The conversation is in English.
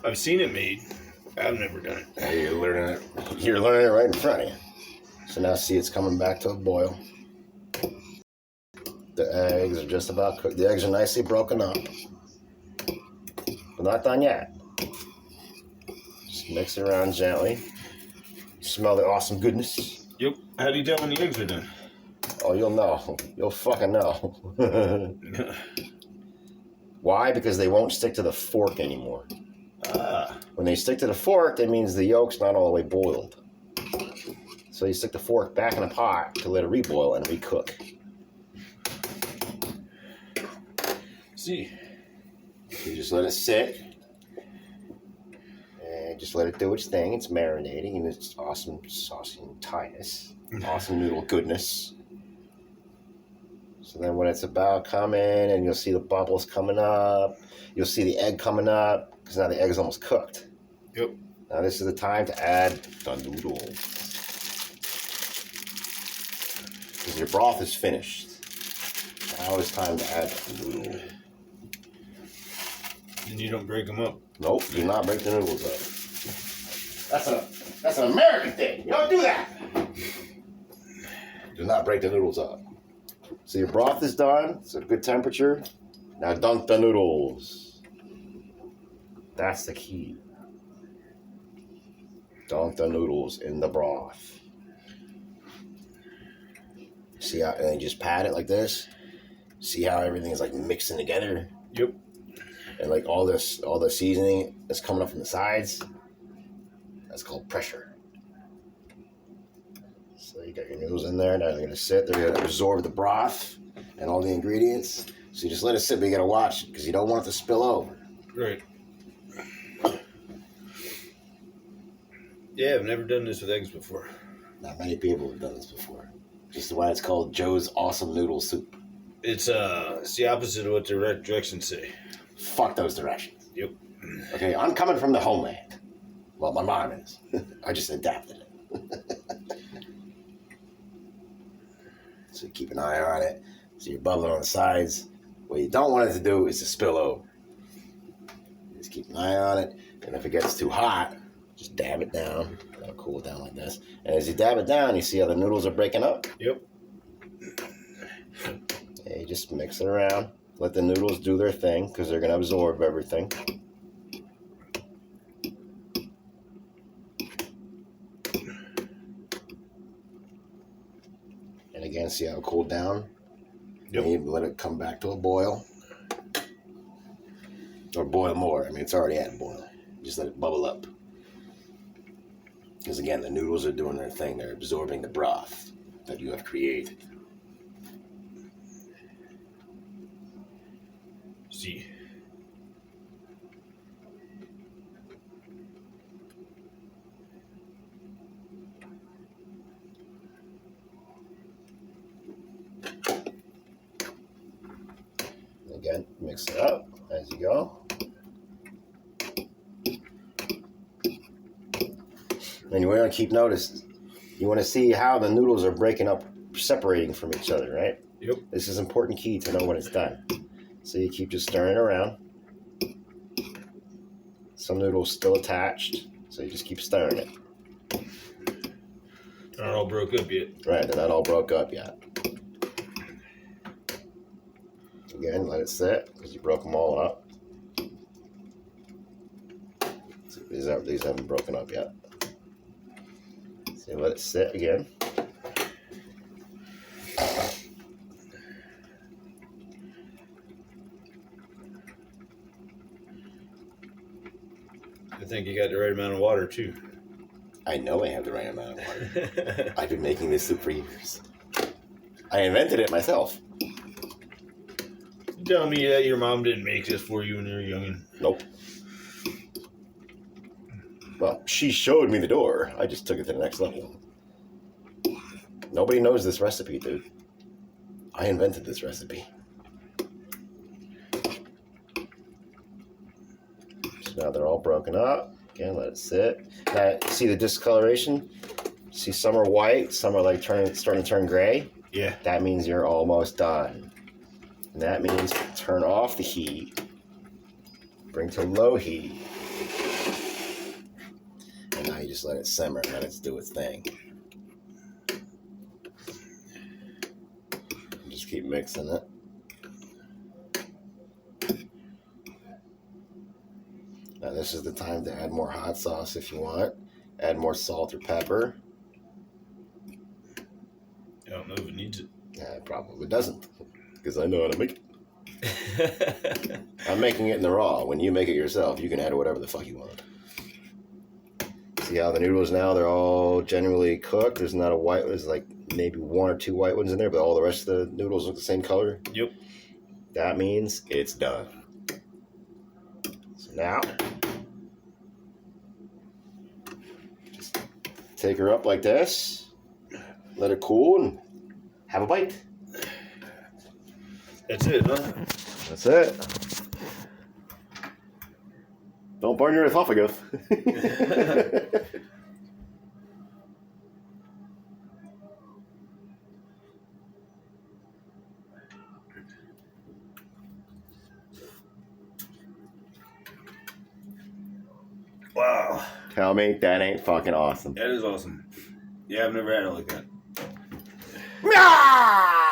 I've seen it made. I've never done it. Hey, you're learning it. You're learning it right in front of you. So now see, it's coming back to a boil. The eggs are just about cooked. The eggs are nicely broken up. But not done yet. Just mix it around gently. Smell the awesome goodness. Yep. How do you tell when the eggs are done? Oh, you'll know. You'll fucking know. Why? Because they won't stick to the fork anymore. When they stick to the fork, that means the yolk's not all the way boiled. So you stick the fork back in the pot to let it reboil and recook. See. You just let it sit. And just let it do its thing. It's marinating in its awesome saucy tightness. Awesome noodle goodness. So then when it's about coming and you'll see the bubbles coming up, you'll see the egg coming up, because now the egg is almost cooked. Yep. Now this is the time to add the noodles. Because your broth is finished. Now it's time to add the noodle. And you don't break them up. Nope, do not break the noodles up. That's an American thing. You don't do that. Do not break the noodles up. So your broth is done. It's at a good temperature. Now dunk the noodles. That's the key. Dunk the noodles in the broth. See how, and then just pat it like this. See how everything is like mixing together? Yep. And like all the seasoning is coming up from the sides. That's called pressure. So you got your noodles in there. Now they're going to sit. They're going to absorb the broth and all the ingredients. So you just let it sit, but you got to watch it because you don't want it to spill over. Right. Yeah, I've never done this with eggs before. Not many people have done this before. Just why it's called Joe's Awesome Noodle Soup. It's the opposite of what the directions say. Fuck those directions. Yep. Okay, I'm coming from the homeland. Well, my mom is. I just adapted it. So you keep an eye on it. So you're bubbling on the sides. What you don't want it to do is to spill over. Just keep an eye on it. And if it gets too hot, just dab it down. It'll cool it down like this. And as you dab it down, you see how the noodles are breaking up? Yep. And you just mix it around. Let the noodles do their thing because they're going to absorb everything. And again, see how it cooled down? Yep. And you let it come back to a boil. Or boil more. I mean, it's already at a boil. Just let it bubble up. Because again, the noodles are doing their thing. They're absorbing the broth that you have created. See. Again, mix it up as you go. And you want to keep notice. You want to see how the noodles are breaking up, separating from each other, right? Yep. This is important key to know when it's done. So you keep just stirring it around. Some noodles still attached, so you just keep stirring it. They're not all broke up yet. Right, they're not all broke up yet. Again, let it sit because you broke them all up. So these haven't broken up yet. So let it sit again. I think you got the right amount of water too. I know I have the right amount of water. I've been making this soup for years. I invented it myself. You telling me that your mom didn't make this for you when you were young? Nope. Well, she showed me the door. I just took it to the next level. Nobody knows this recipe, dude. I invented this recipe. So now they're all broken up. Again, let it sit. Now, see the discoloration? See, some are white, some are like starting to turn gray. Yeah. That means you're almost done. And that means turn off the heat. Bring to low heat. Now you just let it simmer and let it do its thing. Just keep mixing it. Now this is the time to add more hot sauce if you want. Add more salt or pepper. I don't know if it needs it. Yeah, it probably doesn't, because I know how to make it. I'm making it in the raw. When you make it yourself, you can add whatever the fuck you want. See how the noodles now, they're all generally cooked. There's not a white, there's like maybe 1 or 2 white ones in there, but all the rest of the noodles look the same color. Yep. That means it's done. So now, just take her up like this, let it cool, and have a bite. That's it, huh? That's it. Don't burn your esophagus. Wow. Tell me that ain't fucking awesome. That is awesome. Yeah, I've never had it like that. Ah!